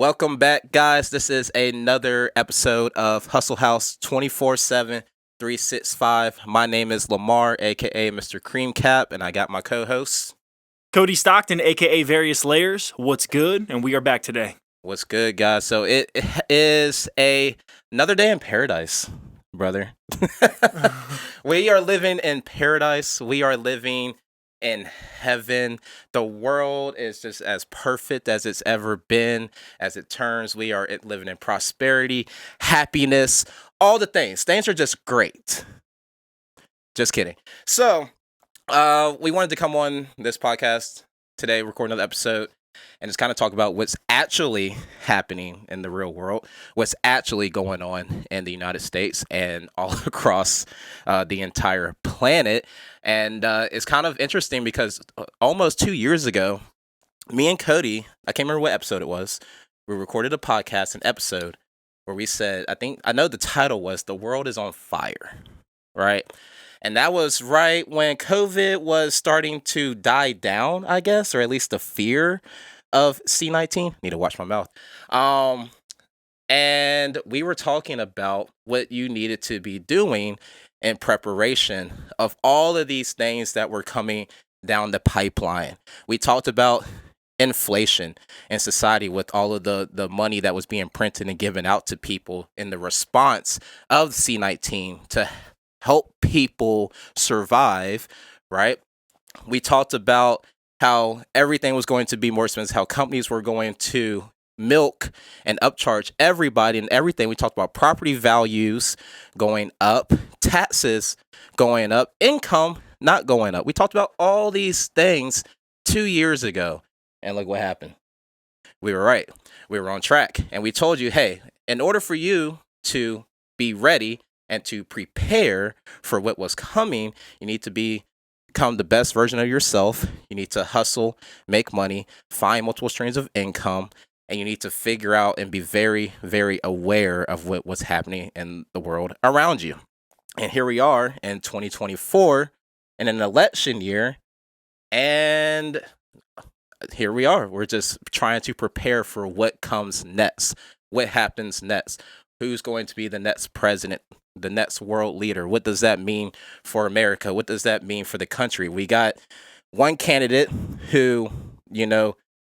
Welcome back, guys. This is another episode of Hustle House 24/7, 365. My name is Lamar, aka Mr. Creamcap, and I got my co-hosts. Cody Stockton, aka variouslayerz. What's good? And we are back today. What's good, guys? So it is another day in paradise, brother. We are living in paradise. We are living in heaven. The world is just as perfect as it's ever been. As it turns, we are living in prosperity, happiness, all the things. Things are just great. Just kidding. So, we wanted to come on this podcast today, record another episode, and just kind of talk about what's actually happening in the real world, what's actually going on in the United States and all across the entire planet. And it's kind of interesting because almost 2 years ago, me and Cody, I can't remember what episode it was, we recorded a podcast, an episode where we said, I know the title was "The World is on Fire," right? And that was right when COVID was starting to die down, I guess, or at least the fear of C-19. Need to watch my mouth. And we were talking about what you needed to be doing in preparation of all of these things that were coming down the pipeline. We talked about inflation in society with all of the money that was being printed and given out to people in the response of C-19 to help people survive, right? We talked about how everything was going to be more expensive, how companies were going to milk and upcharge everybody and everything. We talked about property values going up, taxes going up, income not going up. We talked about all these things 2 years ago, and look what happened. We were right. We were on track, and we told you, hey, in order for you to be ready and to prepare for what was coming, you need to become the best version of yourself. You need to hustle, make money, find multiple streams of income, and you need to figure out and be very, very aware of what was happening in the world around you. And here we are in 2024 in an election year, and here we are. We're just trying to prepare for what comes next, what happens next, who's going to be the next president, the next world leader. What does that mean for America? What does that mean for the country? We got one candidate who,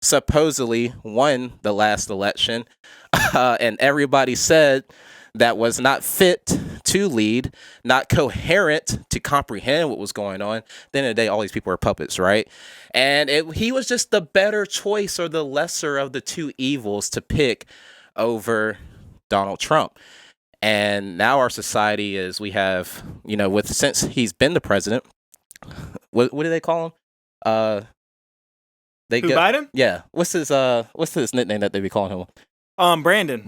supposedly won the last election, and everybody said that was not fit to lead, not coherent to comprehend what was going on. At the end of the day, all these people are puppets, right? And he was just the better choice or the lesser of the two evils to pick over Donald Trump. And now our society is, we have, since he's been the president, what do they call him? Biden? Yeah. What's his nickname that they be calling him? Brandon.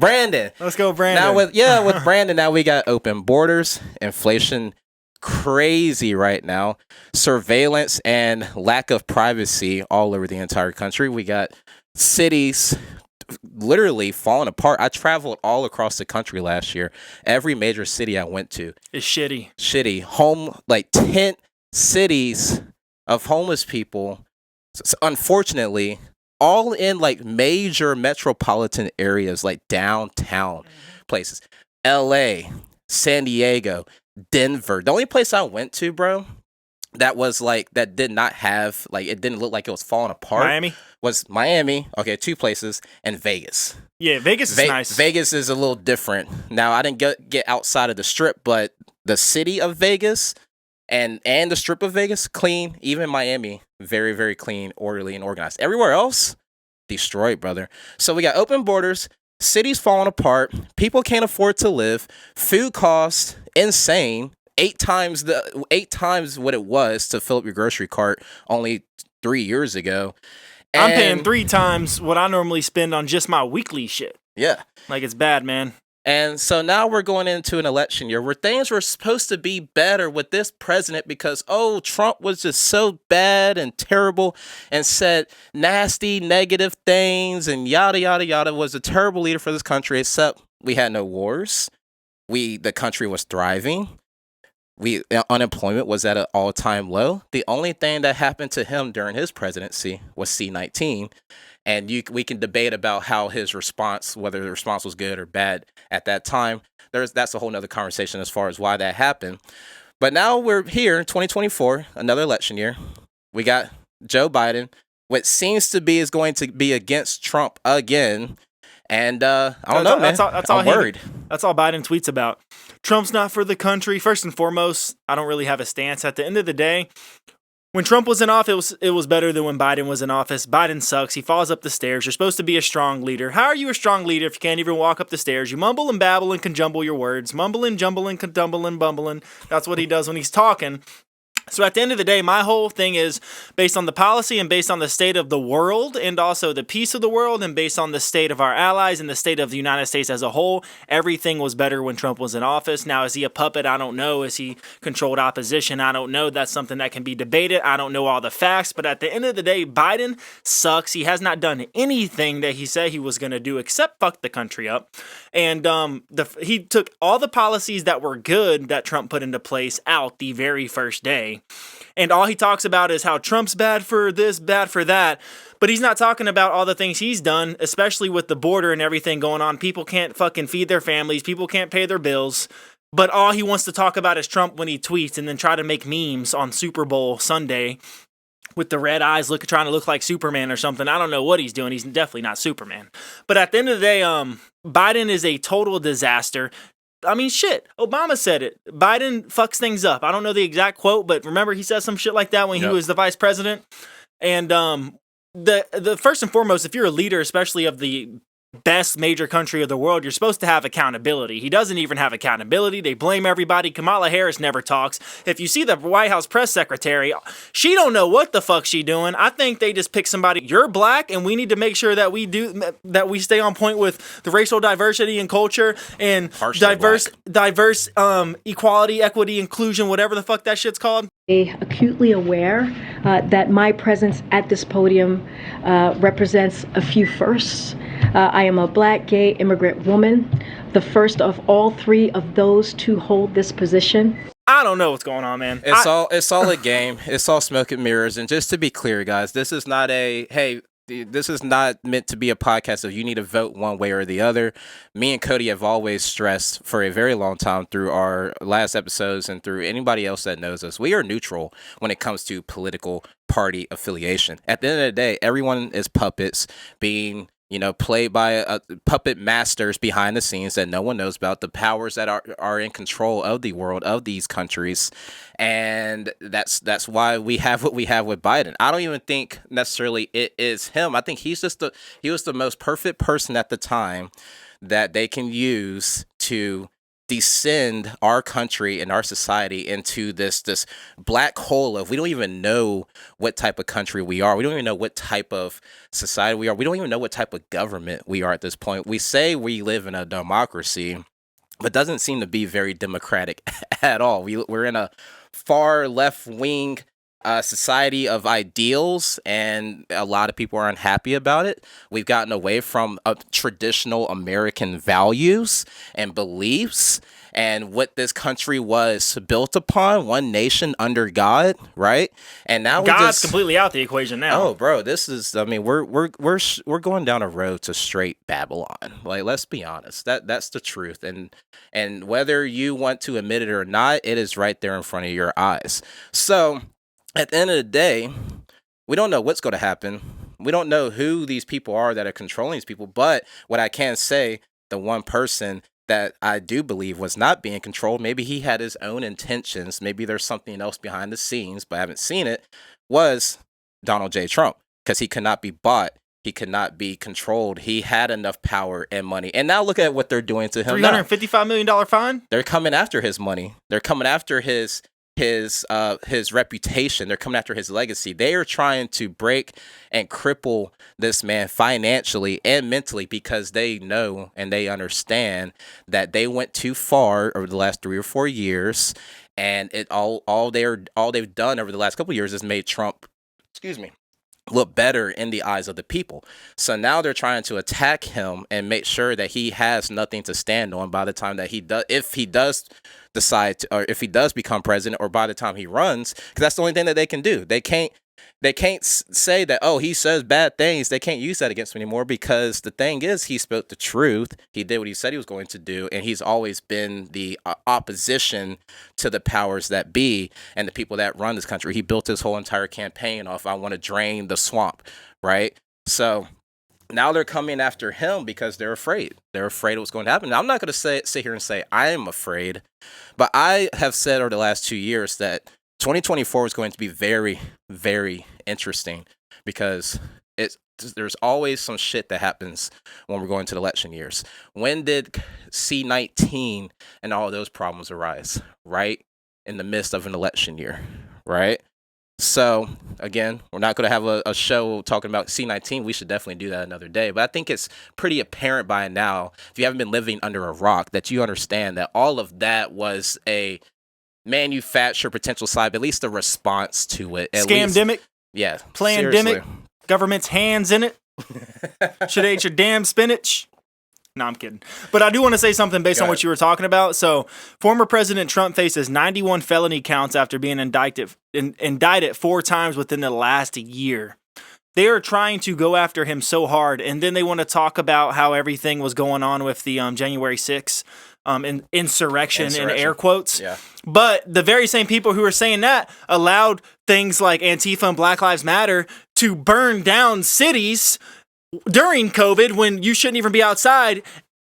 Let's go, Brandon. Now with Brandon, now we got open borders, inflation crazy right now, surveillance and lack of privacy all over the entire country. We got cities literally falling apart. I traveled all across the country last year. Every major city I went to is shitty. Like tent cities of homeless people. So unfortunately, all in like major metropolitan areas, like downtown places, LA, San Diego, Denver. The only place I went to, bro, that was like, that did not have, like, it didn't look like it was falling apart. Miami? Was Miami. Okay, 2 places, and Vegas. Yeah, Vegas is nice. Vegas is a little different. Now, I didn't get outside of the strip, but the city of Vegas and the strip of Vegas, clean. Even Miami, very, very clean, orderly, and organized. Everywhere else, destroyed, brother. So we got open borders, cities falling apart, people can't afford to live, food costs insane, 8 times what it was to fill up your grocery cart only 3 years ago. And I'm paying 3 times what I normally spend on just my weekly shit. Yeah. Like, it's bad, man. And so now we're going into an election year where things were supposed to be better with this president because, Trump was just so bad and terrible and said nasty, negative things and yada, yada, yada, was a terrible leader for this country, except we had no wars. The country was thriving. Unemployment was at an all-time low. The only thing that happened to him during his presidency was C-19, and we can debate about how his response, whether the response was good or bad at that time. That's a whole nother conversation as far as why that happened. But now we're here in 2024, another election year. We got Joe Biden, what seems to be is going to be against Trump again. And I don't know, man. I'm worried. That's all Biden tweets about. Trump's not for the country. First and foremost, I don't really have a stance. At the end of the day, when Trump was in office, it was better than when Biden was in office. Biden sucks. He falls up the stairs. You're supposed to be a strong leader. How are you a strong leader if you can't even walk up the stairs? You mumble and babble and can jumble your words. Mumbling, jumbling, condumbling, bumbling. That's what he does when he's talking. So at the end of the day, my whole thing is based on the policy and based on the state of the world and also the peace of the world and based on the state of our allies and the state of the United States as a whole. Everything was better when Trump was in office. Now, is he a puppet? I don't know. Is he controlled opposition? I don't know. That's something that can be debated. I don't know all the facts. But at the end of the day, Biden sucks. He has not done anything that he said he was going to do except fuck the country up. And he took all the policies that were good that Trump put into place out the very first day. And all he talks about is how Trump's bad for this, bad for that. But he's not talking about all the things he's done, especially with the border and everything going on. People can't fucking feed their families. People can't pay their bills. But all he wants to talk about is Trump when he tweets and then try to make memes on Super Bowl Sunday with the red eyes trying to look like Superman or something. I don't know what he's doing. He's definitely not Superman. But at the end of the day, Biden is a total disaster. I mean, shit, Obama said it. Biden fucks things up. I don't know the exact quote, but remember he said some shit like that when he was the vice president. And the first and foremost, if you're a leader, especially of the best major country of the world, you're supposed to have accountability. He doesn't even have accountability. They blame everybody. Kamala Harris never talks. If you see the White House press secretary, she don't know what the fuck she doing. I think they just pick somebody. You're black, and we need to make sure that we stay on point with the racial diversity and culture and diverse equality, equity, inclusion, whatever the fuck that shit's called. Acutely aware that my presence at this podium represents a few firsts. I am a black, gay, immigrant woman, the first of all three of those to hold this position. I don't know what's going on, man. It's all a game. It's all smoke and mirrors. And just to be clear, guys, this is not this is not meant to be a podcast of you need to vote one way or the other. Me and Cody have always stressed for a very long time through our last episodes and through anybody else that knows us, we are neutral when it comes to political party affiliation. At the end of the day, everyone is puppets being played by puppet masters behind the scenes that no one knows about, the powers that are in control of the world, of these countries. And that's why we have what we have with Biden. I don't even think necessarily it is him. I think he was the most perfect person at the time that they can use to descend our country and our society into this black hole of we don't even know what type of country we are. We don't even know what type of society we are. We don't even know what type of government we are at this point. We say we live in a democracy, but doesn't seem to be very democratic at all. We're in a far left-wing society of ideals, and a lot of people are unhappy about it. We've gotten away from traditional American values and beliefs and what this country was built upon, one nation under God, right? And now God's completely out the equation now. Oh, bro, we're going down a road to straight Babylon. Like, let's be honest. That's the truth. And whether you want to admit it or not, it is right there in front of your eyes. So at the end of the day, we don't know what's going to happen. We don't know who these people are that are controlling these people. But what I can say, the one person that I do believe was not being controlled, maybe he had his own intentions, maybe there's something else behind the scenes, but I haven't seen it, was Donald J. Trump, because he could not be bought. He could not be controlled. He had enough power and money. And now look at what they're doing to him. $355 million fine? They're coming after his money. They're coming after his reputation. They're coming after his legacy. They are trying to break and cripple this man financially and mentally because they know and they understand that they went too far over the last 3 or 4 years, and all they've done over the last couple of years is made Trump, look better in the eyes of the people. So now they're trying to attack him and make sure that he has nothing to stand on by the time that he does, if he does decide to, or if he does become president, or by the time he runs, because that's the only thing that they can do. They can't say that, oh, he says bad things. They can't use that against him anymore, because the thing is, he spoke the truth. He did what he said he was going to do, and he's always been the opposition to the powers that be and the people that run this country. He built his whole entire campaign off, I want to drain the swamp, right? So now they're coming after him because they're afraid. They're afraid of what's going to happen. Now, I'm not going to sit here and say I am afraid, but I have said over the last 2 years that 2024 is going to be very, very interesting, because there's always some shit that happens when we're going to the election years. When did C-19 and all of those problems arise? Right in the midst of an election year, right? So, again, we're not going to have a show talking about C-19. We should definitely do that another day. But I think it's pretty apparent by now, if you haven't been living under a rock, that you understand that all of that was a manufactured potential side, at least a response to it. Scamdemic. Yeah. Plandemic. Government's hands in it. Should ate your damn spinach. No, I'm kidding. But I do want to say something based on what you were talking about. So, former President Trump faces 91 felony counts after being indicted 4 times within the last year. They are trying to go after him so hard, and then they want to talk about how everything was going on with the January 6th insurrection in air quotes. Yeah. But the very same people who are saying that allowed things like Antifa and Black Lives Matter to burn down cities during COVID when you shouldn't even be outside,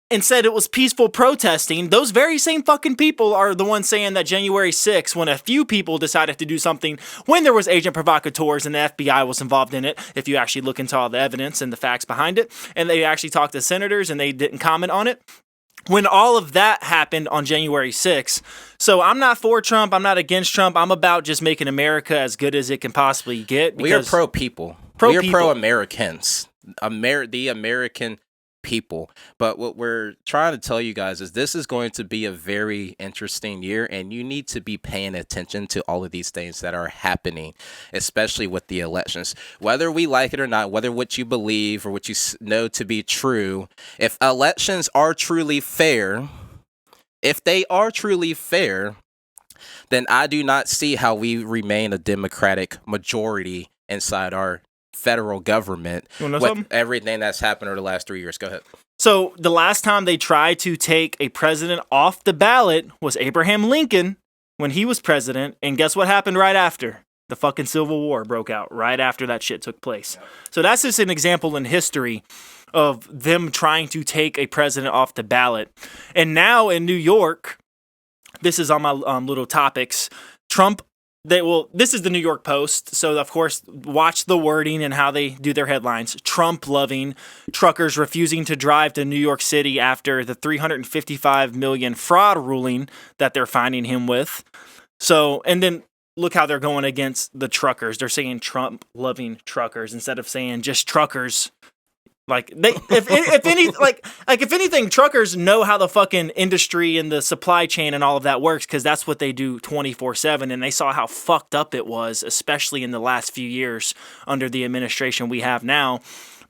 and said it was peaceful protesting. Those very same fucking people are the ones saying that January 6th, when a few people decided to do something, when there was agent provocateurs and the FBI was involved in it, if you actually look into all the evidence and the facts behind it, and they actually talked to senators and they didn't comment on it. When all of that happened on January 6th. So I'm not for Trump. I'm not against Trump. I'm about just making America as good as it can possibly get. We are pro-people. We are pro-Americans. The American people. But what we're trying to tell you guys is this is going to be a very interesting year, and you need to be paying attention to all of these things that are happening, especially with the elections. Whether we like it or not, whether what you believe or what you know to be true, if elections are truly fair, then I do not see how we remain a Democratic majority inside our federal government with everything that's happened over the last 3 years. Go ahead. So the last time they tried to take a president off the ballot was Abraham Lincoln when he was president. And guess what happened right after? The fucking Civil War broke out right after that shit took place. So that's just an example in history of them trying to take a president off the ballot. And now in New York, this is on my little topics, this is the New York Post, so of course, watch the wording and how they do their headlines. Trump-loving truckers refusing to drive to New York City after the $355 million fraud ruling that they're finding him with. So, and then look how they're going against the truckers. They're saying Trump-loving truckers instead of saying just truckers. Like if anything, truckers know how the fucking industry and the supply chain and all of that works, because that's what they do 24/7, and they saw how fucked up it was, especially in the last few years under the administration we have now.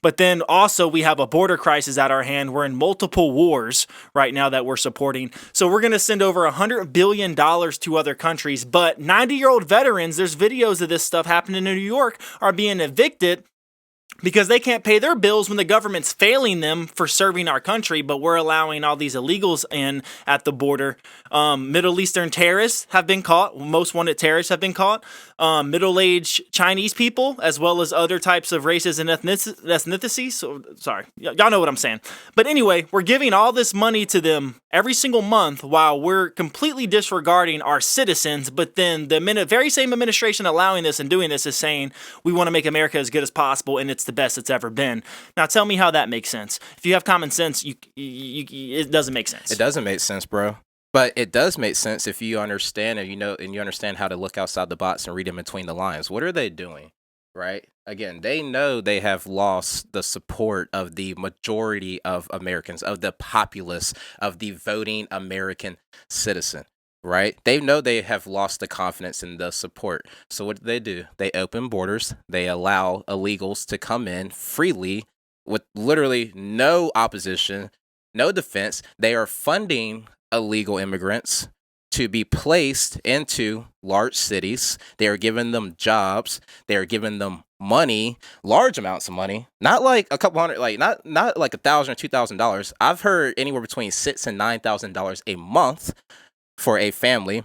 But then also we have a border crisis at our hand. We're in multiple wars right now that we're supporting. So we're going to send over $100 billion to other countries. But 90-year-old veterans, there's videos of this stuff happening in New York, are being evicted because they can't pay their bills when the government's failing them for serving our country, but we're allowing all these illegals in at the border. Middle Eastern terrorists have been caught. Most wanted terrorists have been caught. Middle-aged Chinese people, as well as other types of races and ethnicities. So, sorry, y'all know what I'm saying. But anyway, we're giving all this money to them every single month while we're completely disregarding our citizens. But then the very same administration allowing this and doing this is saying we want to make America as good as possible, and it's the best it's ever been. Now, tell me how that makes sense. If you have common sense, it doesn't make sense. It doesn't make sense, bro. But it does make sense if you understand and you understand how to look outside the box and read in between the lines. What are they doing? Right? Again, they know they have lost the support of the majority of Americans, of the populace, of the voting American citizen. right? They know they have lost the confidence in the support. So what do? They open borders. They allow illegals to come in freely with literally no opposition, no defense. They are funding illegal immigrants to be placed into large cities. They are giving them jobs. They are giving them money, large amounts of money, not like a couple hundred, like not like $1,000 or $2,000. I've heard anywhere between $6,000 and $9,000 a month for a family,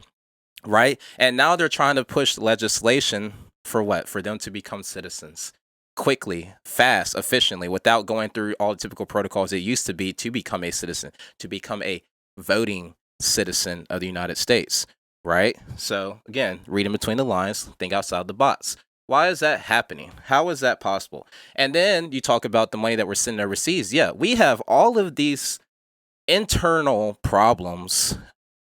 right? And now they're trying to push legislation for what? For them to become citizens quickly, fast, efficiently, without going through all the typical protocols it used to be to become a citizen, to become a voting citizen of the United States, right? So again, reading between the lines, think outside the box. Why is that happening? How is that possible? And then you talk about the money that we're sending overseas. Yeah, we have all of these internal problems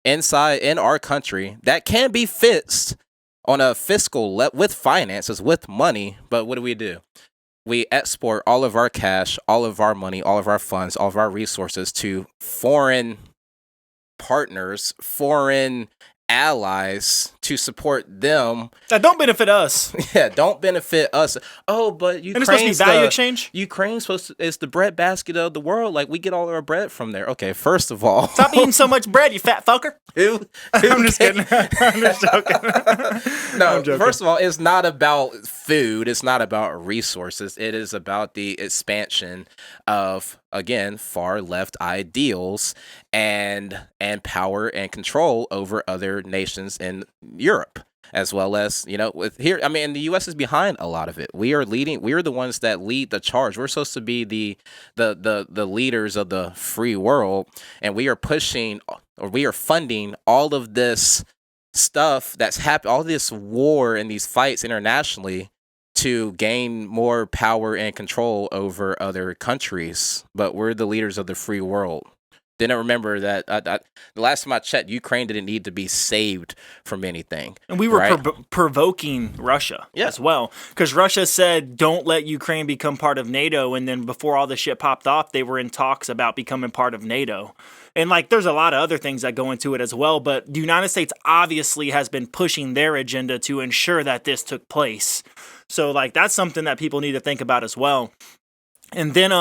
inside in our country that can be fixed on a fiscal with finances, with money. But what do? We export all of our cash, all of our money, all of our funds, all of our resources to foreign partners, foreign allies to support them that don't benefit us. Yeah, don't benefit us. Oh, but Ukraine's and it's supposed to be value exchange. Ukraine's is the bread basket of the world. Like, we get all our bread from there. Okay, first of all, stop eating so much bread, you fat fucker. I'm just kidding. I'm just joking. No, I'm joking. First of all, it's not about food. It's not about resources. It is about the expansion of, again, far left ideals and power and control over other nations in Europe, as well as, with here. I mean, the U.S. is behind a lot of it. We are leading. We are the ones that lead the charge. We're supposed to be the leaders of the free world, and we are pushing, or we are funding all of this stuff that's happened, all this war and these fights internationally to gain more power and control over other countries. But we're the leaders of the free world. Didn't remember that the last time I checked, Ukraine didn't need to be saved from anything. And we were provoking Russia as well. Because Russia said, don't let Ukraine become part of NATO. And then before all this shit popped off, they were in talks about becoming part of NATO. And there's a lot of other things that go into it as well. But the United States obviously has been pushing their agenda to ensure that this took place. So that's something that people need to think about as well. And then,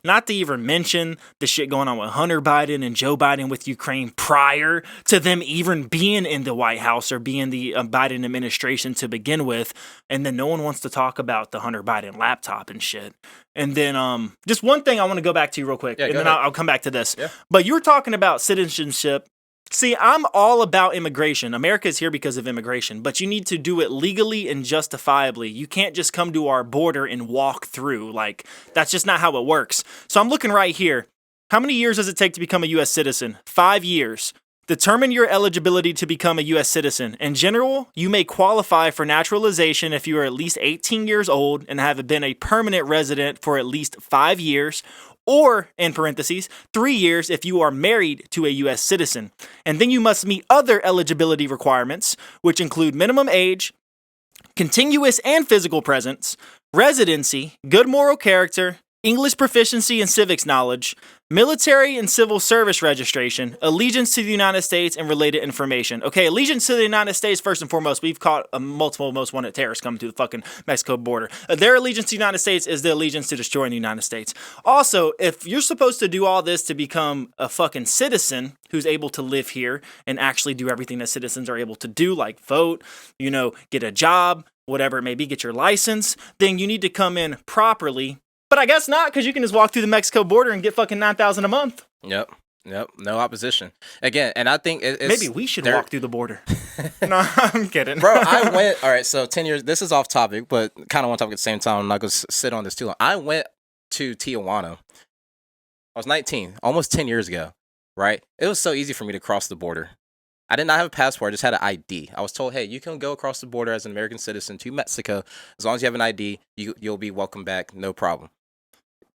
not to even mention the shit going on with Hunter Biden and Joe Biden with Ukraine prior to them even being in the White House or being the Biden administration to begin with. And then no one wants to talk about the Hunter Biden laptop and shit. And then, just one thing I want to go back to real quick, and then I'll come back to this. Yeah. But you were talking about citizenship. See, I'm all about immigration. America is here because of immigration, but you need to do it legally and justifiably. You can't just come to our border and walk through. That's just not how it works. So I'm looking right here. How many years does it take to become a U.S. citizen? 5 years. Determine your eligibility to become a U.S. citizen. In general, you may qualify for naturalization if you are at least 18 years old and have been a permanent resident for at least 5 years, or, in parentheses, 3 years if you are married to a U.S. citizen. And then you must meet other eligibility requirements, which include minimum age, continuous and physical presence, residency, good moral character, English proficiency and civics knowledge, military and civil service registration, allegiance to the United States, and related information. Okay, allegiance to the United States, first and foremost. We've caught multiple most wanted terrorists coming to the fucking Mexico border. Their allegiance to the United States is the allegiance to destroying the United States. Also, if you're supposed to do all this to become a fucking citizen who's able to live here and actually do everything that citizens are able to do, like vote, get a job, whatever it may be, get your license, then you need to come in properly. But I guess not, because you can just walk through the Mexico border and get fucking $9,000 a month. Yep. No opposition. Again, and I think it's... Maybe we should walk through the border. No, I'm kidding. Bro, I went... All right, so 10 years... This is off topic, but kind of on topic at the same time. I'm not going to sit on this too long. I went to Tijuana. I was 19, almost 10 years ago, right? It was so easy for me to cross the border. I did not have a passport. I just had an ID. I was told, hey, you can go across the border as an American citizen to Mexico. As long as you have an ID, you'll be welcome back. No problem.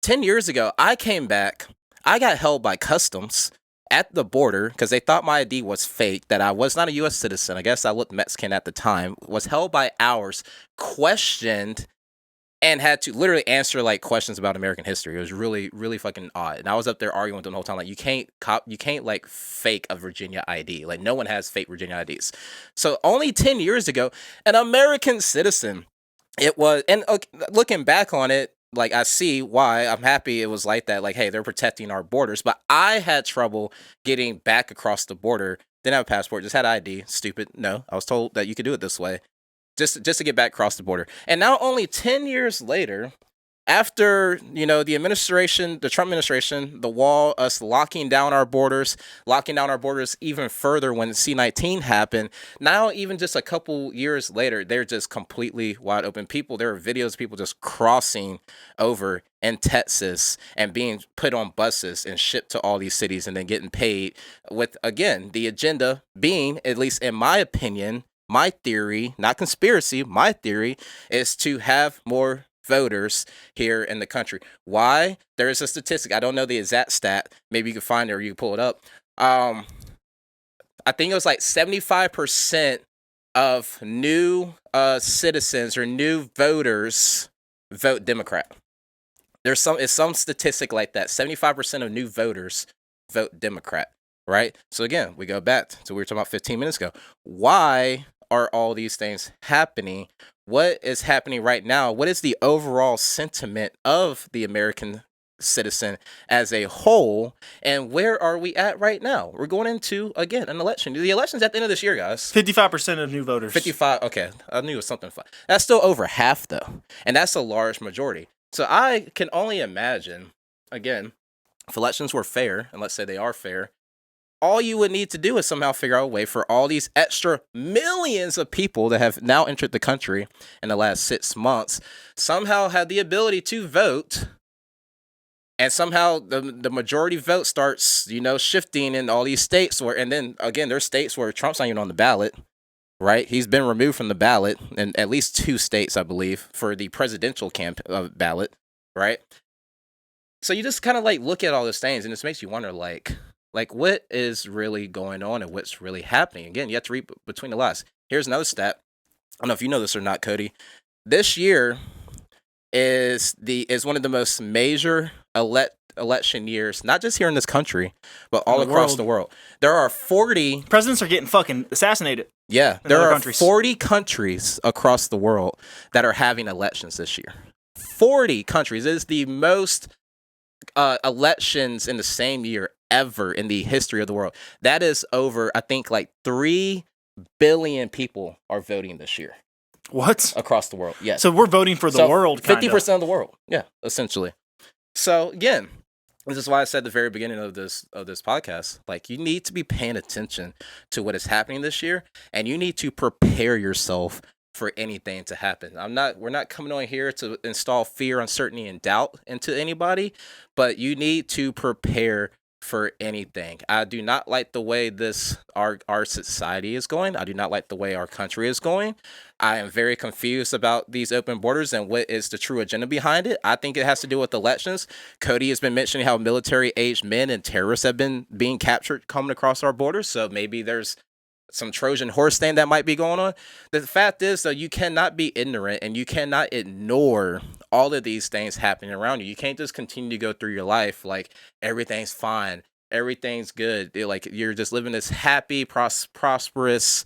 10 years ago, I came back. I got held by customs at the border because they thought my ID was fake, that I was not a U.S. citizen. I guess I looked Mexican at the time. Was held by hours, questioned, and had to literally answer like questions about American history. It was really, really fucking odd. And I was up there arguing with them the whole time. Like, you can't like fake a Virginia ID. Like, no one has fake Virginia IDs. So only 10 years ago, an American citizen, it was, and looking back on it, like, I see why. I'm happy it was like that. Like, hey, they're protecting our borders. But I had trouble getting back across the border. Didn't have a passport, just had ID. Stupid. No, I was told that you could do it this way. Just to get back across the border. And now only 10 years later, after, the administration, the Trump administration, the wall, us locking down our borders even further when C-19 happened, now even just a couple years later, they're just completely wide open. There are videos of people just crossing over in Texas and being put on buses and shipped to all these cities and then getting paid with, again, the agenda being, at least in my opinion, my theory, not conspiracy, my theory is to have more voters here in the country. Why? There is a statistic. I don't know the exact stat. Maybe you can find it or you can pull it up. I think it was like 75% of new citizens or new voters vote Democrat. It's some statistic like that. 75% of new voters vote Democrat, right? So again, we go back to what we were talking about 15 minutes ago. Why are all these things happening? What is happening right now? What is the overall sentiment of the American citizen as a whole? And where are we at right now? We're going into, again, an election. The election's at the end of this year, guys. 55% of new voters. 55, okay. I knew it was something. That's still over half, though. And that's a large majority. So I can only imagine, again, if elections were fair, and let's say they are fair, all you would need to do is somehow figure out a way for all these extra millions of people that have now entered the country in the last 6 months, somehow have the ability to vote, and somehow the majority vote starts, shifting in all these states where, and then again, there's states where Trump's not even on the ballot, right? He's been removed from the ballot in at least 2 states, I believe, for the presidential ballot, right? So you just kind of like look at all those things, and it makes you wonder, like what is really going on and what's really happening? Again, you have to read between the lines. Here's another stat. I don't know if you know this or not, Cody. This year is one of the most major election years, not just here in this country, but all across the world. There are 40 presidents are getting fucking assassinated. Yeah, there are 40 countries across the world that are having elections this year. 40 countries. It is the most elections in the same year ever in the history of the world. That is over, I think, like 3 billion people are voting this year. What? Across the world, yes. So we're voting for the world, 50% of the world, yeah, essentially. So again, this is why I said at the very beginning of this podcast, like, you need to be paying attention to what is happening this year, and you need to prepare yourself for anything to happen. We're not coming on here to install fear, uncertainty, and doubt into anybody, but you need to prepare for anything. I do not like the way our society is going. I do not like the way our country is going. I am very confused about these open borders and what is the true agenda behind it. I think it has to do with elections. Cody has been mentioning how military-aged men and terrorists have been being captured coming across our borders, so maybe there's some Trojan horse thing that might be going on. The fact is, though, you cannot be ignorant and you cannot ignore all of these things happening around you. You can't just continue to go through your life like everything's fine, everything's good, like you're just living this happy, prosperous,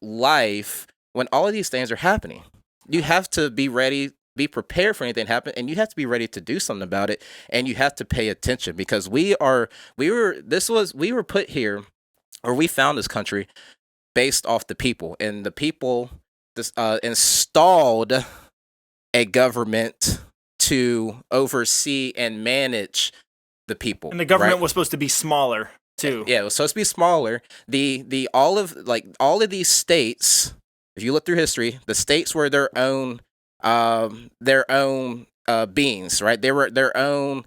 life when all of these things are happening. You have to be ready, be prepared for anything to happen, and you have to be ready to do something about it, and you have to pay attention because we were put here, or we found this country based off the people, and the people installed a government to oversee and manage the people. And the government was supposed to be smaller too. Yeah, it was supposed to be smaller. All of these states, if you look through history, the states were their own beings, right? They were their own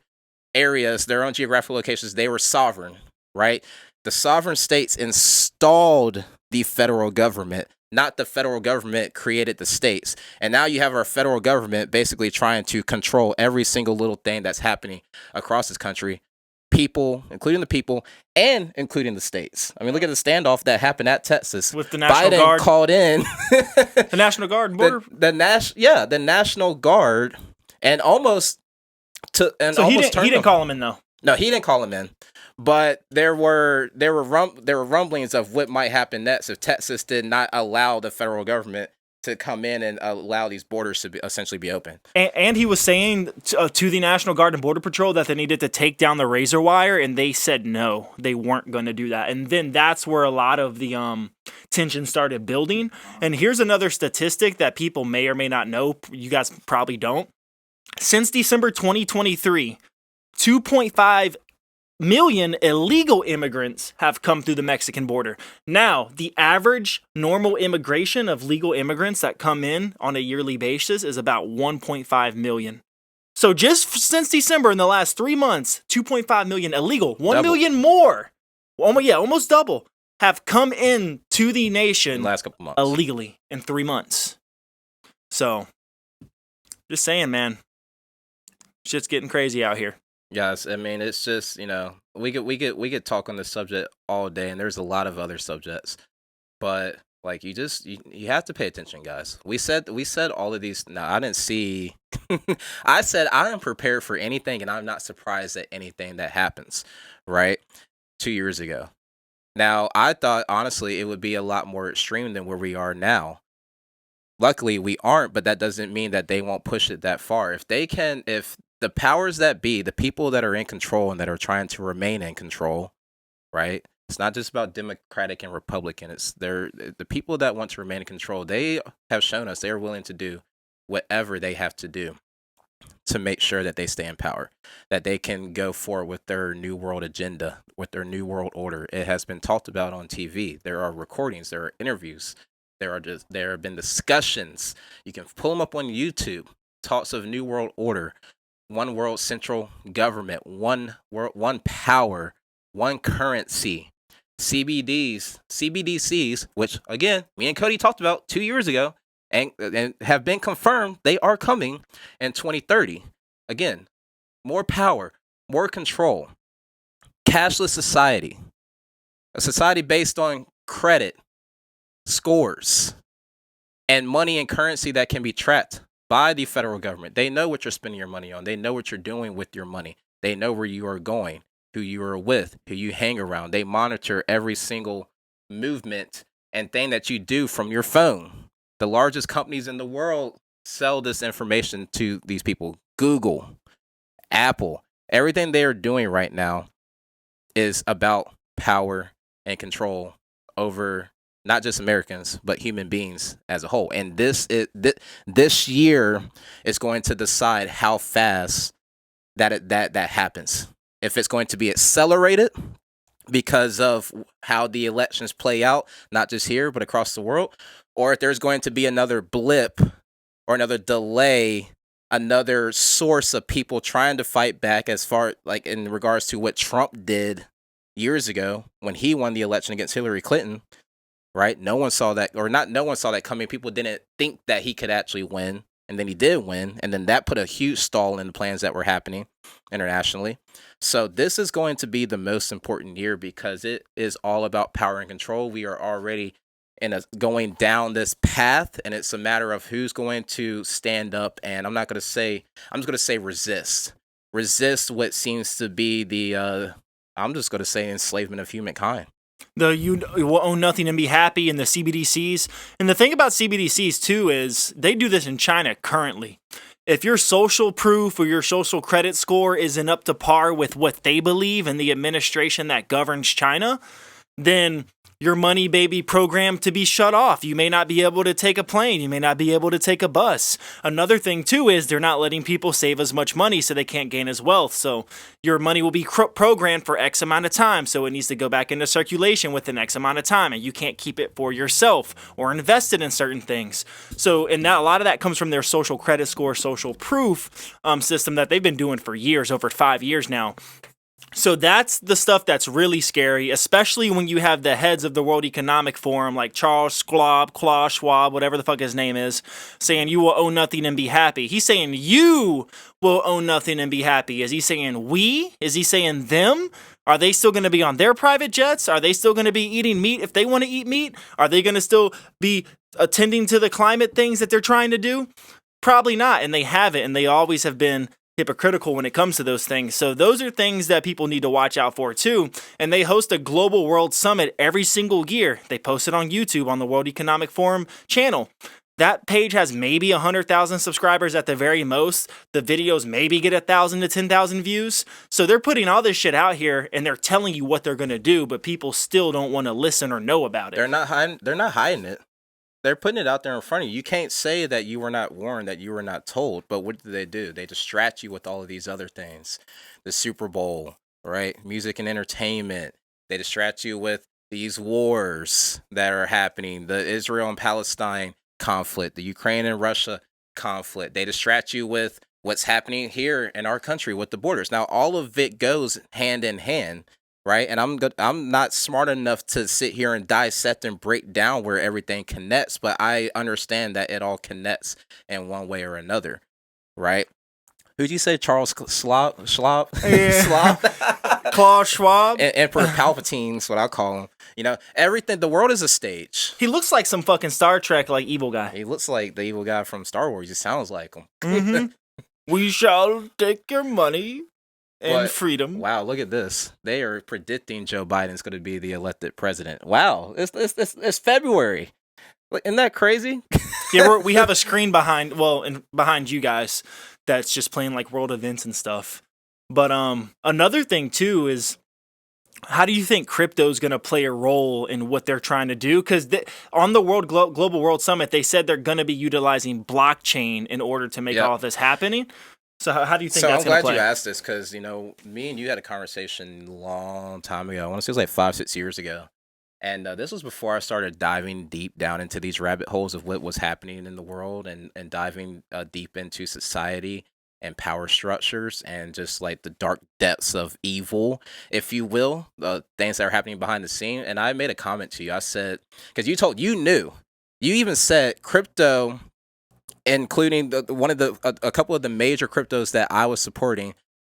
areas, their own geographical locations. They were sovereign, right? The sovereign states installed the federal government, not the federal government created the states. And now you have our federal government basically trying to control every single little thing that's happening across this country people, including the people, and including the states. I mean, look at the standoff that happened at Texas. With the National Biden Guard. called in The National Guard and Border. the National Guard, and almost to and So almost he didn't call him in though. No, he didn't call him in. But there were rumblings of what might happen next if Texas did not allow the federal government to come in and allow these borders to essentially be open. And he was saying to the National Guard and Border Patrol that they needed to take down the razor wire, and they said no, they weren't going to do that. And then that's where a lot of the tension started building. And here's another statistic that people may or may not know. You guys probably don't. Since December 2023, 2.5 million illegal immigrants have come through the Mexican border. Now, the average normal immigration of legal immigrants that come in on a yearly basis is about 1.5 million. So just since December, in the last 3 months, 2.5 million illegal, 1 million more, almost double, have come in to the nation in the last couple months illegally in 3 months. So, just saying, man, shit's getting crazy out here. Yes, I mean, it's just, we could talk on this subject all day, and there's a lot of other subjects, but like you have to pay attention, guys. We said all of these. No, I didn't see. I said I am prepared for anything, and I'm not surprised at anything that happens. Right, 2 years ago. Now I thought honestly it would be a lot more extreme than where we are now. Luckily, we aren't, but that doesn't mean that they won't push it that far. If the powers that be, the people that are in control and that are trying to remain in control, right? It's not just about Democratic and Republican. It's the people that want to remain in control. They have shown us they are willing to do whatever they have to do to make sure that they stay in power, that they can go forward with their new world agenda, with their new world order. It has been talked about on TV. There are recordings, there are interviews, there have been discussions. You can pull them up on YouTube. Talks of new world order. One world central government, one world, one power, one currency, CBDCs, which again, me and Cody talked about 2 years ago and have been confirmed they are coming in 2030. Again, more power, more control, cashless society, a society based on credit, scores, and money and currency that can be tracked by the federal government. They know what you're spending your money on. They know what you're doing with your money. They know where you are going, who you are with, who you hang around. They monitor every single movement and thing that you do from your phone. The largest companies in the world sell this information to these people. Google, Apple, everything they are doing right now is about power and control over not just Americans, but human beings as a whole. And this year is going to decide how fast that happens. If it's going to be accelerated because of how the elections play out, not just here, but across the world, or if there's going to be another blip or another delay, another source of people trying to fight back as far like in regards to what Trump did years ago when he won the election against Hillary Clinton. Right? No one saw that, or not no one saw that coming. People didn't think that he could actually win, and then he did win, and then that put a huge stall in the plans that were happening internationally. So this is going to be the most important year because it is all about power and control. We are already going down this path, and it's a matter of who's going to stand up, and I'm just going to say resist what seems to be the, I'm just going to say enslavement of humankind. You will own nothing and be happy, and the CBDCs. And the thing about CBDCs too is they do this in China currently. If your social proof or your social credit score isn't up to par with what they believe and the administration that governs China, then your money may be programmed to be shut off. You may not be able to take a plane. You may not be able to take a bus. Another thing, too, is they're not letting people save as much money so they can't gain as wealth. So your money will be programmed for X amount of time. So it needs to go back into circulation within X amount of time. And you can't keep it for yourself or invest it in certain things. So, and that, a lot of that comes from their social credit score, social proof system that they've been doing for years, over 5 years now. So that's the stuff that's really scary, especially when you have the heads of the World Economic Forum, like Klaus Schwab, whatever the fuck his name is, saying you will own nothing and be happy. He's saying you will own nothing and be happy. Is he saying we? Is he saying them? Are they still going to be on their private jets? Are they still going to be eating meat if they want to eat meat? Are they going to still be attending to the climate things that they're trying to do? Probably not, and they haven't, and they always have been hypocritical when it comes to those things. So those are things that people need to watch out for too. And they host a global world summit every single year. They post it on YouTube on the World Economic Forum channel. That page has maybe 100,000 subscribers at the very most. The videos maybe get 1,000 to 10,000 views. So they're putting all this shit out here and they're telling you what they're going to do, but people still don't want to listen or know about it. They're not hiding it. They're putting it out there in front of you. You can't say that you were not warned, that you were not told. But what do? They distract you with all of these other things. The Super Bowl, right? Music and entertainment. They distract you with these wars that are happening. The Israel and Palestine conflict. The Ukraine and Russia conflict. They distract you with what's happening here in our country with the borders. Now, all of it goes hand in hand. Right, and I'm not smart enough to sit here and dissect and break down where everything connects, but I understand that it all connects in one way or another. Right? Who'd you say, Charles Schwab? Yeah. Klaus Schwab, Emperor Palpatine's what I call him. You know, everything. The world is a stage. He looks like some fucking Star Trek like evil guy. He looks like the evil guy from Star Wars. He sounds like him. Mm-hmm. We shall take your money. And freedom. Wow, look at this. They are predicting Joe Biden's going to be the elected president. Wow, it's February. Isn't that crazy? Yeah, we have a screen behind you guys that's just playing like world events and stuff. But another thing too is, how do you think crypto is going to play a role in what they're trying to do? Because on the Global World Summit, they said they're going to be utilizing blockchain in order to make all of this happening. So how do you think that's going to play? I'm glad you asked this because, you know, me and you had a conversation a long time ago. I want to say it was like 5-6 years ago. And this was before I started diving deep down into these rabbit holes of what was happening in the world and diving deep into society and power structures and just like the dark depths of evil, if you will, the things that are happening behind the scene. And I made a comment to you. I said, because you even said crypto, including a couple of the major cryptos that I was supporting,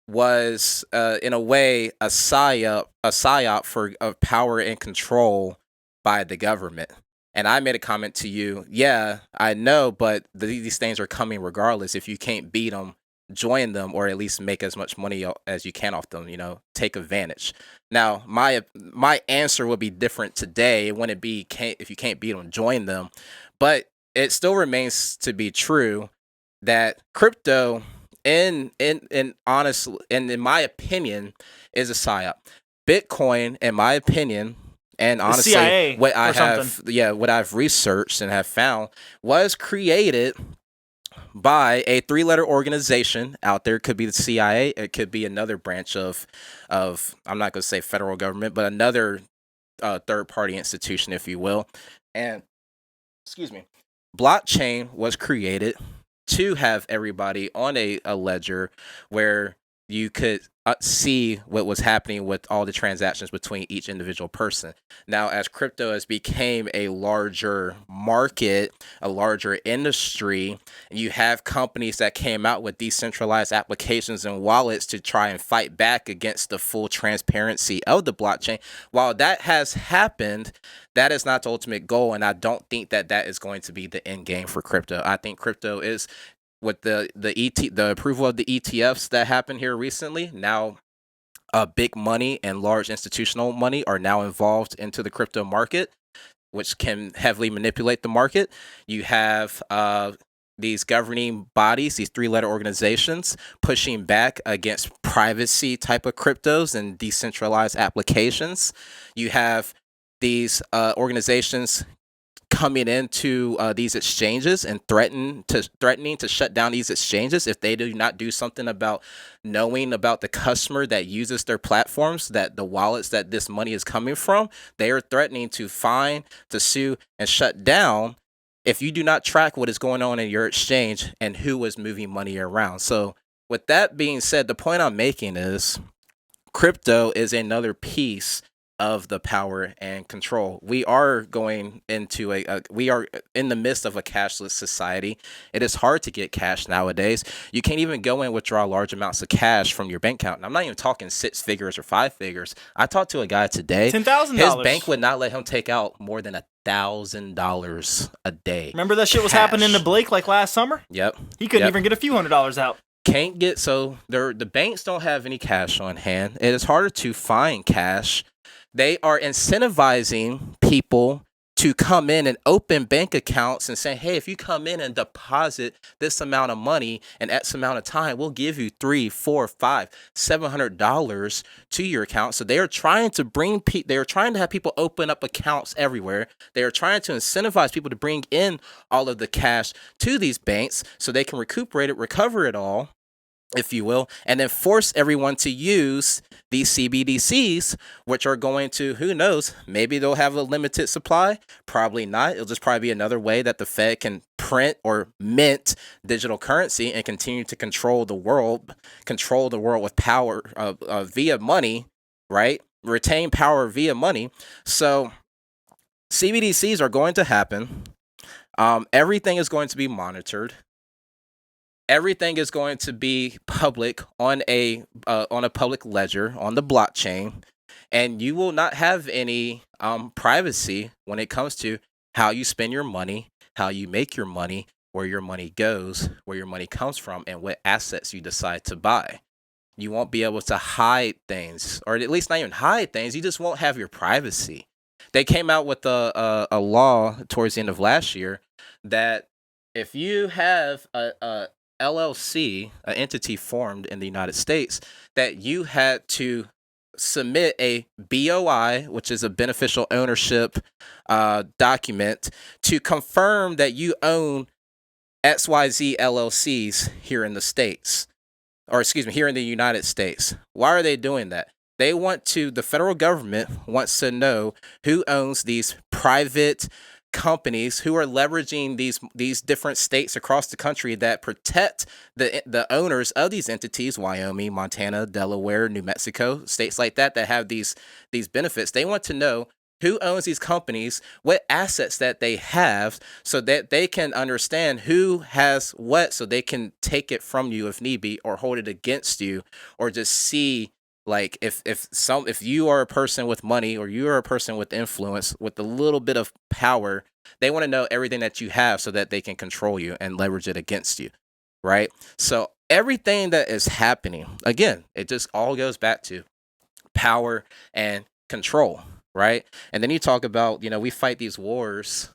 was in a way a psyop for power and control by the government. And I made a comment to you, yeah, I know, but these things are coming regardless. If you can't beat them, join them, or at least make as much money as you can off them. You know, take advantage. Now, my answer would be different today. It wouldn't be if you can't beat them, join them, but it still remains to be true that crypto, in my opinion, is a psyop. Bitcoin, in my opinion, and honestly, CIA what I've researched and have found, was created by a 3-letter organization out there. It could be the CIA. It could be another branch of I'm not going to say federal government, but another third-party institution, if you will. And excuse me. Blockchain was created to have everybody on a ledger where you could see what was happening with all the transactions between each individual person. Now, as crypto has became a larger market, a larger industry, and you have companies that came out with decentralized applications and wallets to try and fight back against the full transparency of the blockchain. While that has happened, that is not the ultimate goal, and I don't think that is going to be the end game for crypto. I think crypto is, with the approval of the ETFs that happened here recently, now big money and large institutional money are now involved into the crypto market, which can heavily manipulate the market. You have these governing bodies, these 3-letter organizations, pushing back against privacy type of cryptos and decentralized applications. You have these organizations coming into these exchanges and threatening to shut down these exchanges if they do not do something about knowing about the customer that uses their platforms, that the wallets that this money is coming from. They are threatening to fine, to sue, and shut down if you do not track what is going on in your exchange and who is moving money around. So with that being said, the point I'm making is crypto is another piece of the power and control. We are going into we are in the midst of a cashless society. It is hard to get cash nowadays. You can't even go and withdraw large amounts of cash from your bank account. And I'm not even talking 6 figures or 5 figures. I talked to a guy today. $10,000. His bank would not let him take out more than $1,000 a day. Remember that shit was happening to Blake like last summer? Yep. He couldn't even get a few $100s out. Can't get, so the banks don't have any cash on hand. It is harder to find cash. They are incentivizing people to come in and open bank accounts and say, hey, if you come in and deposit this amount of money in X amount of time, we'll give you $300, $400, $500, $700 to your account. So they are trying to they are trying to have people open up accounts everywhere. They are trying to incentivize people to bring in all of the cash to these banks so they can recuperate it, recover it all, if you will, and then force everyone to use these CBDCs, which are going to, who knows, maybe they'll have a limited supply, probably not. It'll just probably be another way that the Fed can print or mint digital currency and continue to control the world with power via money, right? Retain power via money. So CBDCs are going to happen. Everything is going to be monitored. Everything is going to be public on a public ledger on the blockchain, and you will not have any privacy when it comes to how you spend your money, how you make your money, where your money goes, where your money comes from, and what assets you decide to buy. You won't be able to hide things, or at least not even hide things. You just won't have your privacy. They came out with a law towards the end of last year that if you have a LLC, an entity formed in the United States, that you had to submit a BOI, which is a beneficial ownership document, to confirm that you own XYZ LLCs here in the States, or excuse me, here in the United States. Why are they doing that? The federal government wants to know who owns these private companies who are leveraging these different states across the country that protect the owners of these entities, Wyoming, Montana, Delaware, New Mexico, states like that have these benefits. They want to know who owns these companies, what assets that they have, so that they can understand who has what, so they can take it from you if need be, or hold it against you, or just see, like, if you are a person with money, or you are a person with influence, with a little bit of power, they want to know everything that you have so that they can control you and leverage it against you, right? So everything that is happening, again, it just all goes back to power and control, right? And then you talk about, we fight these wars,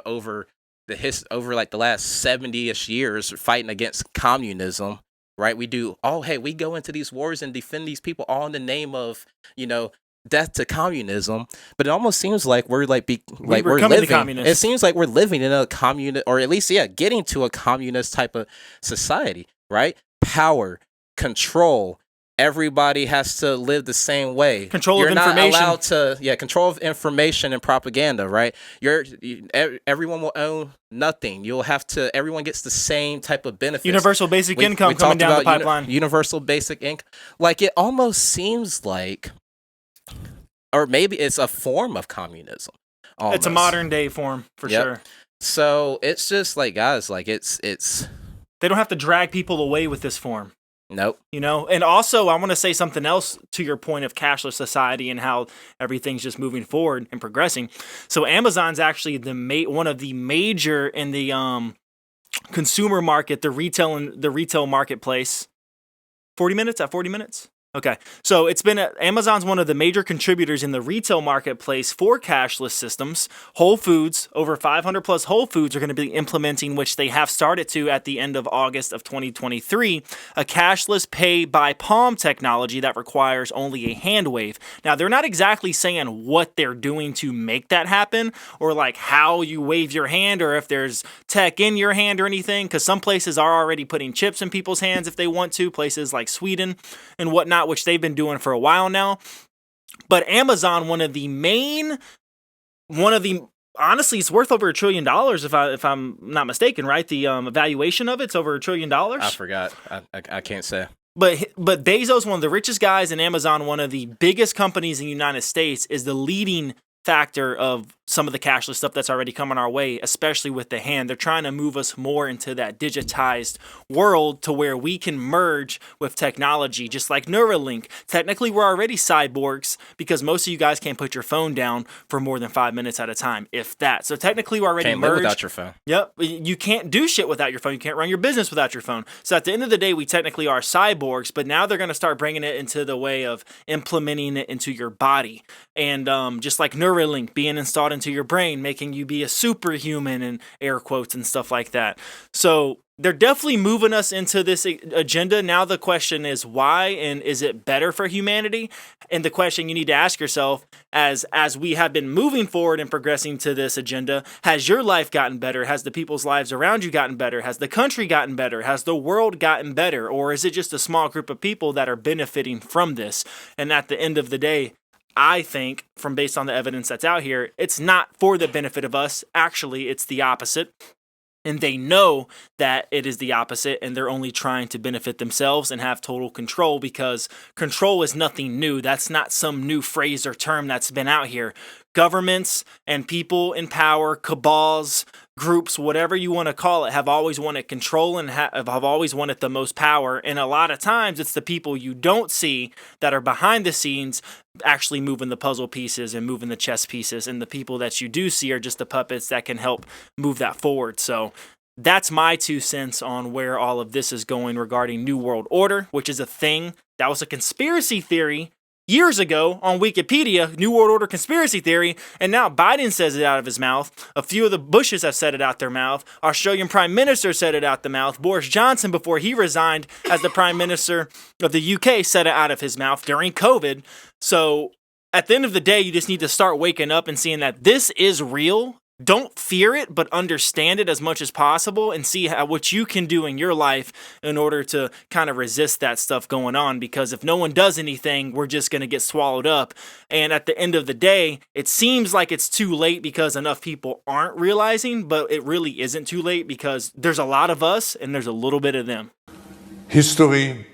over like the last 70-ish years, fighting against communism. Right, we go into these wars and defend these people all in the name of, death to communism. But it almost seems like we're living. It seems like we're living in a communist, or at least, getting to a communist type of society. Right, power, control. Everybody has to live the same way. Control of information. You're not allowed to, control of information and propaganda, right? Everyone will own nothing. Everyone gets the same type of benefits. Universal basic income coming down the pipeline. Universal basic income. Like, it almost seems like, or maybe it's a form of communism. Almost. It's a modern day form, for sure. So it's just like, guys, like it's. They don't have to drag people away with this form. Nope. And also I want to say something else to your point of cashless society and how everything's just moving forward and progressing. So Amazon's actually one of the major in the consumer market, the retail marketplace. 40 minutes? Okay. So Amazon's one of the major contributors in the retail marketplace for cashless systems. Whole Foods, over 500 plus Whole Foods are going to be implementing, which they have started to at the end of August of 2023, a cashless pay by palm technology that requires only a hand wave. Now, they're not exactly saying what they're doing to make that happen, or like how you wave your hand, or if there's tech in your hand or anything, because some places are already putting chips in people's hands if they want to, places like Sweden and whatnot, which they've been doing for a while now. But Amazon, honestly, it's worth over $1 trillion if I'm not mistaken, right? The valuation of it's over $1 trillion. I forgot. I can't say. But Bezos, one of the richest guys, and Amazon, one of the biggest companies in the United States, is the leading factor of some of the cashless stuff that's already coming our way, especially with the hand. They're trying to move us more into that digitized world to where we can merge with technology, just like Neuralink. Technically, we're already cyborgs because most of you guys can't put your phone down for more than 5 minutes at a time, if that. So technically, we're already Can't merged. live without your phone. Yep. You can't do shit without your phone. You can't run your business without your phone. So at the end of the day, we technically are cyborgs, but now they're going to start bringing it into the way of implementing it into your body. And just like Neuralink being installed into your brain, making you be a superhuman and air quotes and stuff like that. So they're definitely moving us into this agenda. Now the question is why, and is it better for humanity? And the question you need to ask yourself as we have been moving forward and progressing to this agenda, has your life gotten better? Has the people's lives around you gotten better? Has the country gotten better? Has the world gotten better? Or is it just a small group of people that are benefiting from this? And at the end of the day, I think, from based on the evidence that's out here, it's not for the benefit of us. Actually, it's the opposite. And they know that it is the opposite, and they're only trying to benefit themselves and have total control, because control is nothing new. That's not some new phrase or term that's been out here. Governments and people in power, cabals, groups, whatever you want to call it, have always wanted control and have always wanted the most power. And a lot of times it's the people you don't see that are behind the scenes actually moving the puzzle pieces and moving the chess pieces. And the people that you do see are just the puppets that can help move that forward. So that's my 2 cents on where all of this is going regarding New World Order, which is a thing. That was a conspiracy theory years ago on Wikipedia, New World Order conspiracy theory, and now Biden says it out of his mouth. A few of the Bushes have said it out their mouth. Australian Prime Minister said it out the mouth. Boris Johnson, before he resigned as the Prime Minister of the UK, said it out of his mouth during COVID. So at the end of the day, you just need to start waking up and seeing that this is real. Don't fear it, but understand it as much as possible and see what you can do in your life in order to kind of resist that stuff going on. Because if no one does anything, we're just going to get swallowed up. And at the end of the day, it seems like it's too late because enough people aren't realizing, but it really isn't too late because there's a lot of us and there's a little bit of them. History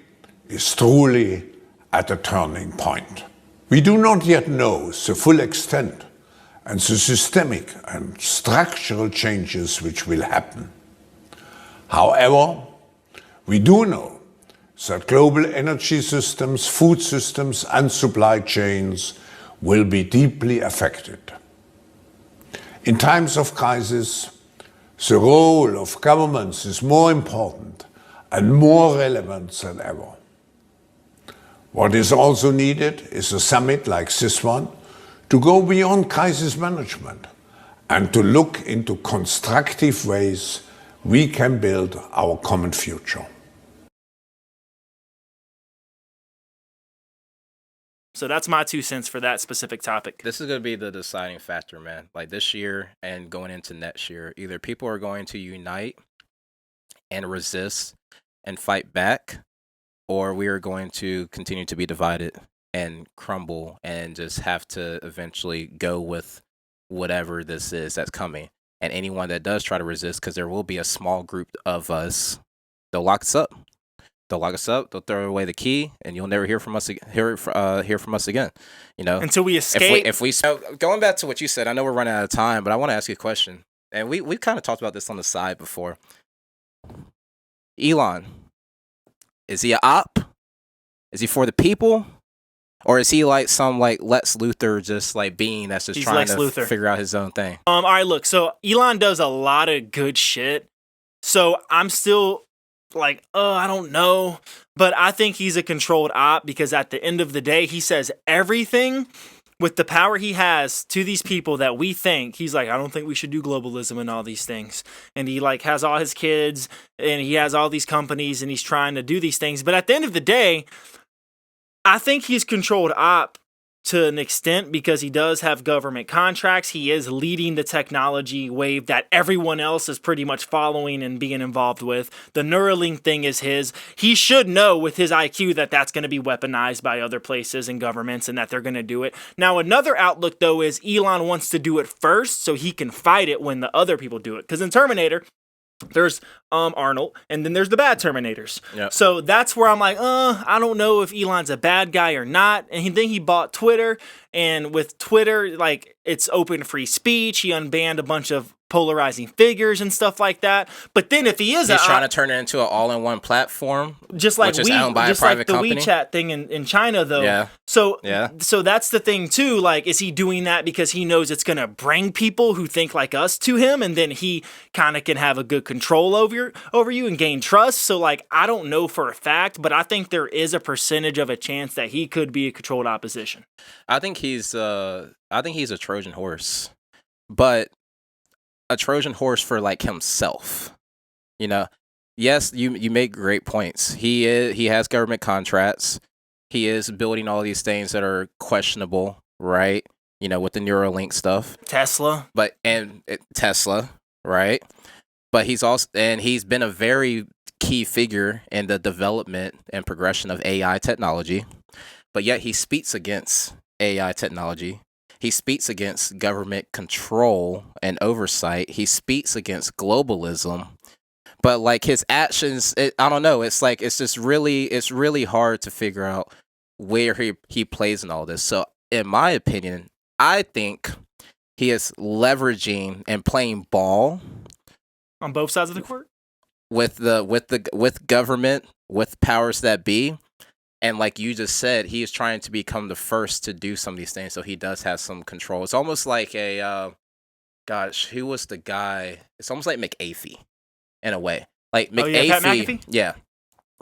is truly at a turning point. We do not yet know the full extent and the systemic and structural changes which will happen. However, we do know that global energy systems, food systems, and supply chains will be deeply affected. In times of crisis, the role of governments is more important and more relevant than ever. What is also needed is a summit like this one to go beyond crisis management and to look into constructive ways we can build our common future. So that's my 2 cents for that specific topic. This is going to be the deciding factor, man. Like this year and going into next year, either people are going to unite and resist and fight back, or we are going to continue to be divided and crumble and just have to eventually go with whatever this is that's coming. And anyone that does try to resist, because there will be a small group of us, they'll lock us up. They'll lock us up. They'll throw away the key, and you'll never hear from us. Hear from us again. You know, until we escape. If we going back to what you said, I know we're running out of time, but I want to ask you a question. And we've kind of talked about this on the side before. Elon, is he a op? Is he for the people? Or is he like some like Lex Luthor, just like being that's just He's trying Lex to Luthor. figure out his own thing? All right, look. So Elon does a lot of good shit. So I'm still like, I don't know. But I think he's a controlled op because at the end of the day, he says everything with the power he has to these people that we think. He's like, I don't think we should do globalism and all these things. And he like has all his kids and he has all these companies and he's trying to do these things. But at the end of the day, I think he's controlled op to an extent because he does have government contracts. He is leading the technology wave that everyone else is pretty much following and being involved with. The Neuralink thing is his. He should know with his IQ that that's going to be weaponized by other places and governments and that they're going to do it. Now, another outlook, though, is Elon wants to do it first so he can fight it when the other people do it. Because in Terminator, There's Arnold, and then there's the bad Terminators. Yep. So that's where I'm like, I don't know if Elon's a bad guy or not. And then he bought Twitter, and with Twitter, like, it's open free speech. He unbanned a bunch of polarizing figures and stuff like that. But then if he is, he's trying to turn it into an all-in-one platform, just like which is owned by a private the company. WeChat thing in China, though. Yeah. So Yeah. so that's the thing too. Like, is he doing that because he knows it's gonna bring people who think like us to him, and then he kind of can have a good control over you and gain trust? So, like, I don't know for a fact, but I think there is a percentage of a chance that he could be a controlled opposition. I think he's a Trojan horse, but a Trojan horse for like himself. You know, yes, you make great points. He has government contracts. He is building all these things that are questionable, right? You know, with the Neuralink stuff, Tesla, Tesla, right? But he's been a very key figure in the development and progression of AI technology. But yet he speaks against AI technology. He speaks against government control and oversight. He speaks against globalism. But like his actions, I don't know. It's like it's really hard to figure out where he plays in all this. So in my opinion, I think he is leveraging and playing ball on both sides of the court, with government, with powers that be. And like you just said, he is trying to become the first to do some of these things, so he does have some control. It's almost like who was the guy? It's almost like McAfee, in a way. Like McAfee, Pat McAfee? yeah,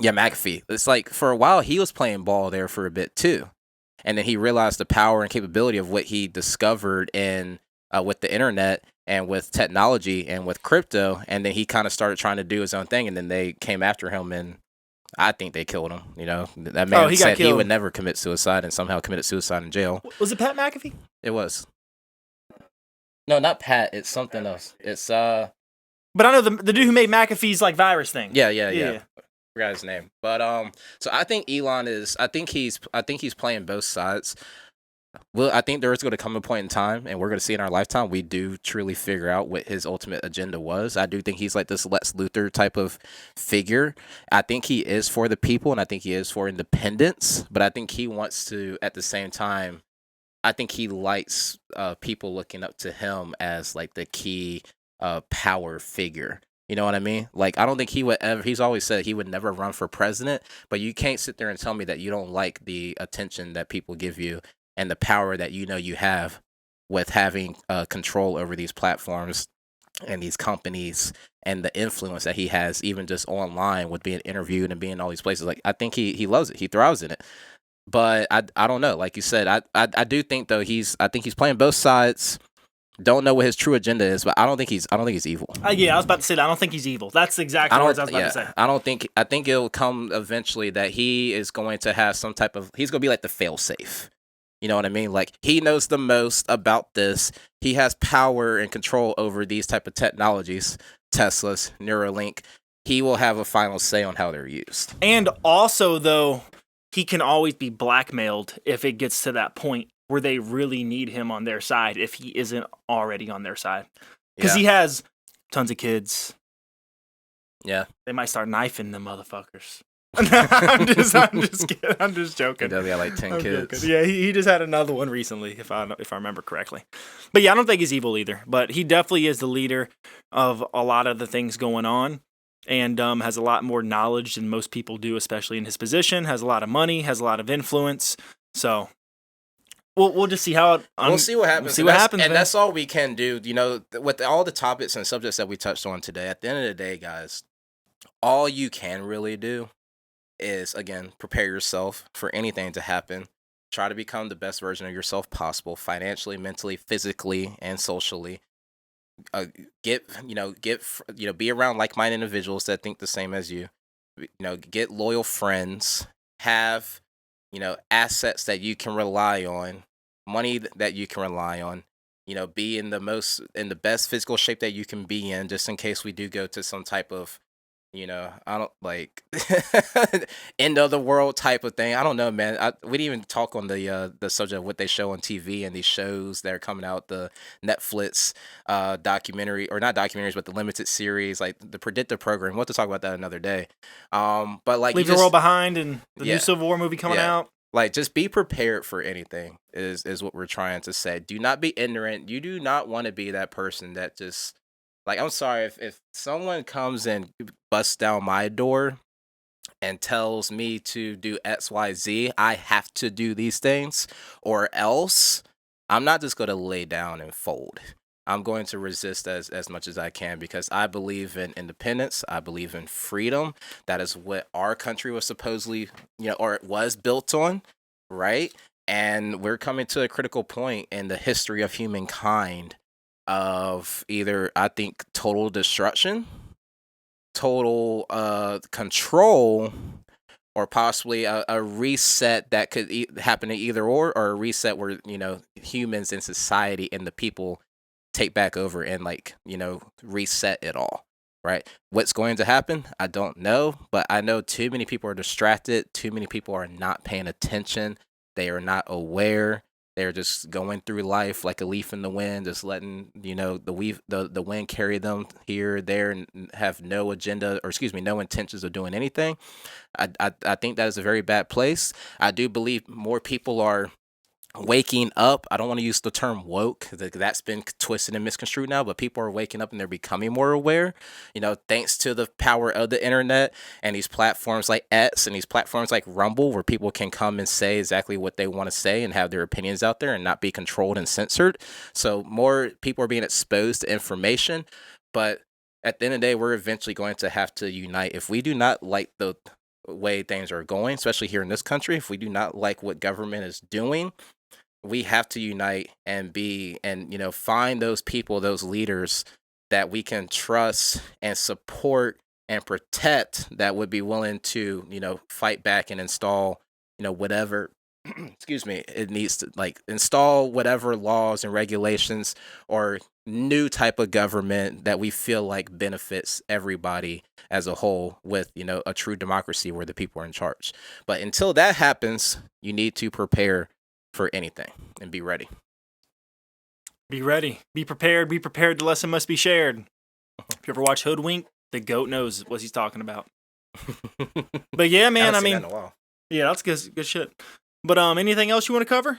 McAfee. It's like for a while he was playing ball there for a bit too, and then he realized the power and capability of what he discovered in with the internet and with technology and with crypto, and then he kind of started trying to do his own thing, and then they came after him and I think they killed him. You know, that man said he would never commit suicide and somehow committed suicide in jail. Was it Pat McAfee? It was. No, not Pat. It's something else. It's But I know the dude who made McAfee's like virus thing. Yeah. Forgot his name. But so I think Elon is. I think he's playing both sides. Well, I think there is going to come a point in time, and we're going to see in our lifetime, we do truly figure out what his ultimate agenda was. I do think he's like this Lex Luthor type of figure. I think he is for the people, and I think he is for independence, but I think he wants to, at the same time, I think he likes people looking up to him as like the key power figure. You know what I mean? Like, I don't think he would ever, he's always said he would never run for president, but you can't sit there and tell me that you don't like the attention that people give you and the power that you know you have with having control over these platforms and these companies and the influence that he has even just online with being interviewed and being in all these places. Like, I think he loves it. He thrives in it. But I don't know. Like you said, I do think though I think he's playing both sides. Don't know what his true agenda is, but I don't think he's evil. Yeah, I was about to say that. I don't think he's evil. That's the exact words I was about to say. I think it'll come eventually that he is going to have some type of, he's going to be like the failsafe. You know what I mean? Like, he knows the most about this. He has power and control over these type of technologies, Tesla's, Neuralink. He will have a final say on how they're used. And also, though, he can always be blackmailed if it gets to that point where they really need him on their side if he isn't already on their side. Because he has tons of kids. Yeah. They might start knifing them motherfuckers. I'm just kidding. I'm just joking. He got like 10 kids. Joking. Yeah, he just had another one recently, if I remember correctly. But yeah, I don't think he's evil either. But he definitely is the leader of a lot of the things going on, and has a lot more knowledge than most people do, especially in his position. Has a lot of money, has a lot of influence. So we'll just see how we'll see what happens. We'll see what happens, and that's all we can do. You know, with all the topics and subjects that we touched on today. At the end of the day, guys, all you can really do is, again, prepare yourself for anything to happen. Try to become the best version of yourself possible, financially, mentally, physically, and socially. Be around like-minded individuals that think the same as you. You know, get loyal friends. Have, assets that you can rely on, money that you can rely on. You know, be in the best physical shape that you can be in, just in case we do go to some type of I don't like end of the world type of thing. I don't know, man. We didn't even talk on the subject of what they show on TV and these shows that are coming out, the Netflix documentary, or not documentaries, but the limited series, like the Predictive Program. We'll have to talk about that another day. But like, Leave the World Behind and the Yeah. new Civil War movie coming out. Like, just be prepared for anything is what we're trying to say. Do not be ignorant. You do not want to be that person that just, like, I'm sorry, if someone comes and busts down my door and tells me to do XYZ, I have to do these things, or else I'm not just going to lay down and fold. I'm going to resist as much as I can, because I believe in independence. I believe in freedom. That is what our country was supposedly, or it was built on, right? And we're coming to a critical point in the history of humankind of either, I think, total destruction, total control, or possibly a reset that could happen in either or a reset where, humans in society and the people take back over and, like, reset it all, right? What's going to happen? I don't know, but I know too many people are distracted. Too many people are not paying attention. They are not aware. They're just going through life like a leaf in the wind, just letting the wind carry them here, there, and have no agenda, or excuse me, no intentions of doing anything. I think that is a very bad place. I do believe more people are waking up. I don't want to use the term woke, because that's been twisted and misconstrued now, but people are waking up and they're becoming more aware, thanks to the power of the internet and these platforms like X and these platforms like Rumble, where people can come and say exactly what they want to say and have their opinions out there and not be controlled and censored. So more people are being exposed to information, but at the end of the day, we're eventually going to have to unite. If we do not like the way things are going, especially here in this country, if we do not like what government is doing, we have to unite and find those people, those leaders that we can trust and support and protect, that would be willing to, fight back and install, whatever, excuse me, it needs to, like, install whatever laws and regulations or new type of government that we feel like benefits everybody as a whole, with, a true democracy where the people are in charge. But until that happens, you need to prepare for anything and be ready. Be ready. Be prepared. Be prepared. The lesson must be shared. If you ever watch Hoodwink, the goat knows what he's talking about. But yeah, man, I mean, yeah, that's good shit. But anything else you want to cover?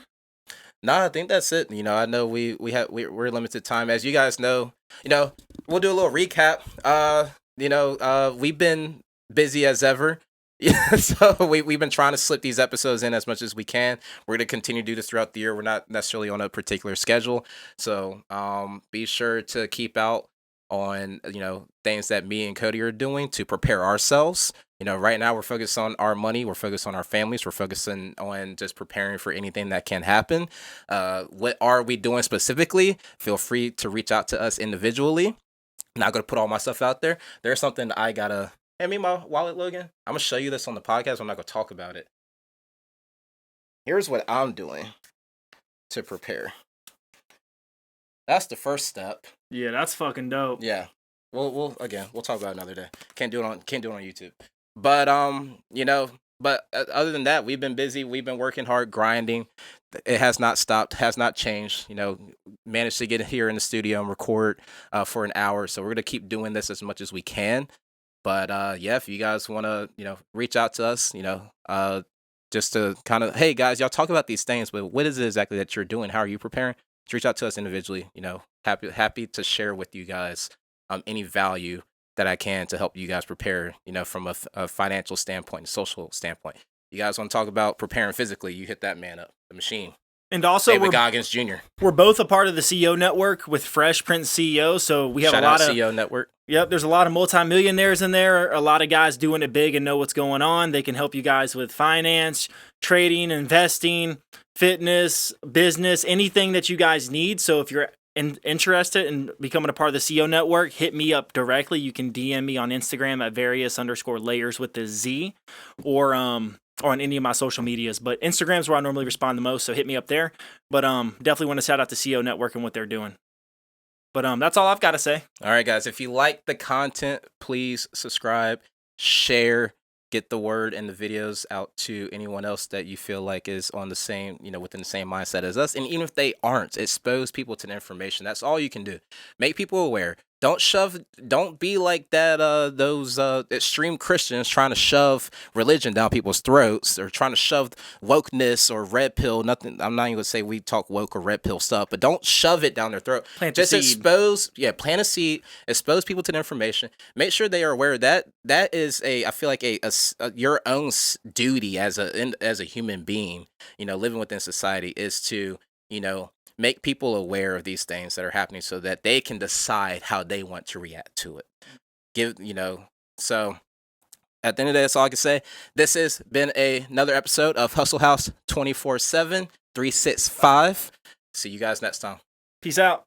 No, I think that's it. I know we're limited time, as you guys know. We'll do a little recap. We've been busy as ever. Yeah, so we've been trying to slip these episodes in as much as we can. We're going to continue to do this throughout the year. We're not necessarily on a particular schedule. So be sure to keep out on, things that me and Cody are doing to prepare ourselves. Right now we're focused on our money. We're focused on our families. We're focusing on just preparing for anything that can happen. What are we doing specifically? Feel free to reach out to us individually. I'm not going to put all my stuff out there. There's something I got to... Hand me my wallet, Logan. I'm going to show you this on the podcast, but I'm not going to talk about it. Here's what I'm doing to prepare. That's the first step. Yeah, that's fucking dope. Yeah. We'll talk about it another day. Can't do it on YouTube. But other than that, we've been busy. We've been working hard, grinding. It has not stopped, has not changed. Managed to get here in the studio and record for an hour. So we're going to keep doing this as much as we can. But if you guys want to, reach out to us, just to kind of, hey guys, y'all talk about these things, but what is it exactly that you're doing? How are you preparing? Just reach out to us individually. Happy to share with you guys any value that I can to help you guys prepare, from a financial standpoint, a social standpoint. You guys want to talk about preparing physically? You hit that man up, the machine. And also, David Goggins Jr. We're both a part of the CEO network with Fresh Prince CEO, so we have Shout a lot out of CEO network. Yep, there's a lot of multimillionaires in there. A lot of guys doing it big and know what's going on. They can help you guys with finance, trading, investing, fitness, business, anything that you guys need. So if you're interested in becoming a part of the CEO network, hit me up directly. You can DM me on Instagram at various_layers with the Z, or on any of my social medias. But Instagram's where I normally respond the most, so hit me up there. But definitely want to shout out to CEO Network and what they're doing. But that's all I've got to say. All right, guys. If you like the content, please subscribe, share, get the word and the videos out to anyone else that you feel like is on the same, within the same mindset as us. And even if they aren't, expose people to the information. That's all you can do. Make people aware. Don't be like that, those extreme Christians trying to shove religion down people's throats, or trying to shove wokeness or red pill. Nothing. I'm not even gonna say we talk woke or red pill stuff, but don't shove it down their throat. Plant Just the seed. plant a seed, expose people to the information. Make sure they are aware that is I feel like your own duty as a human being, living within society, is to, make people aware of these things that are happening so that they can decide how they want to react to it. So at the end of the day, that's all I can say. This has been another episode of Hustle House 24/7, 365. See you guys next time. Peace out.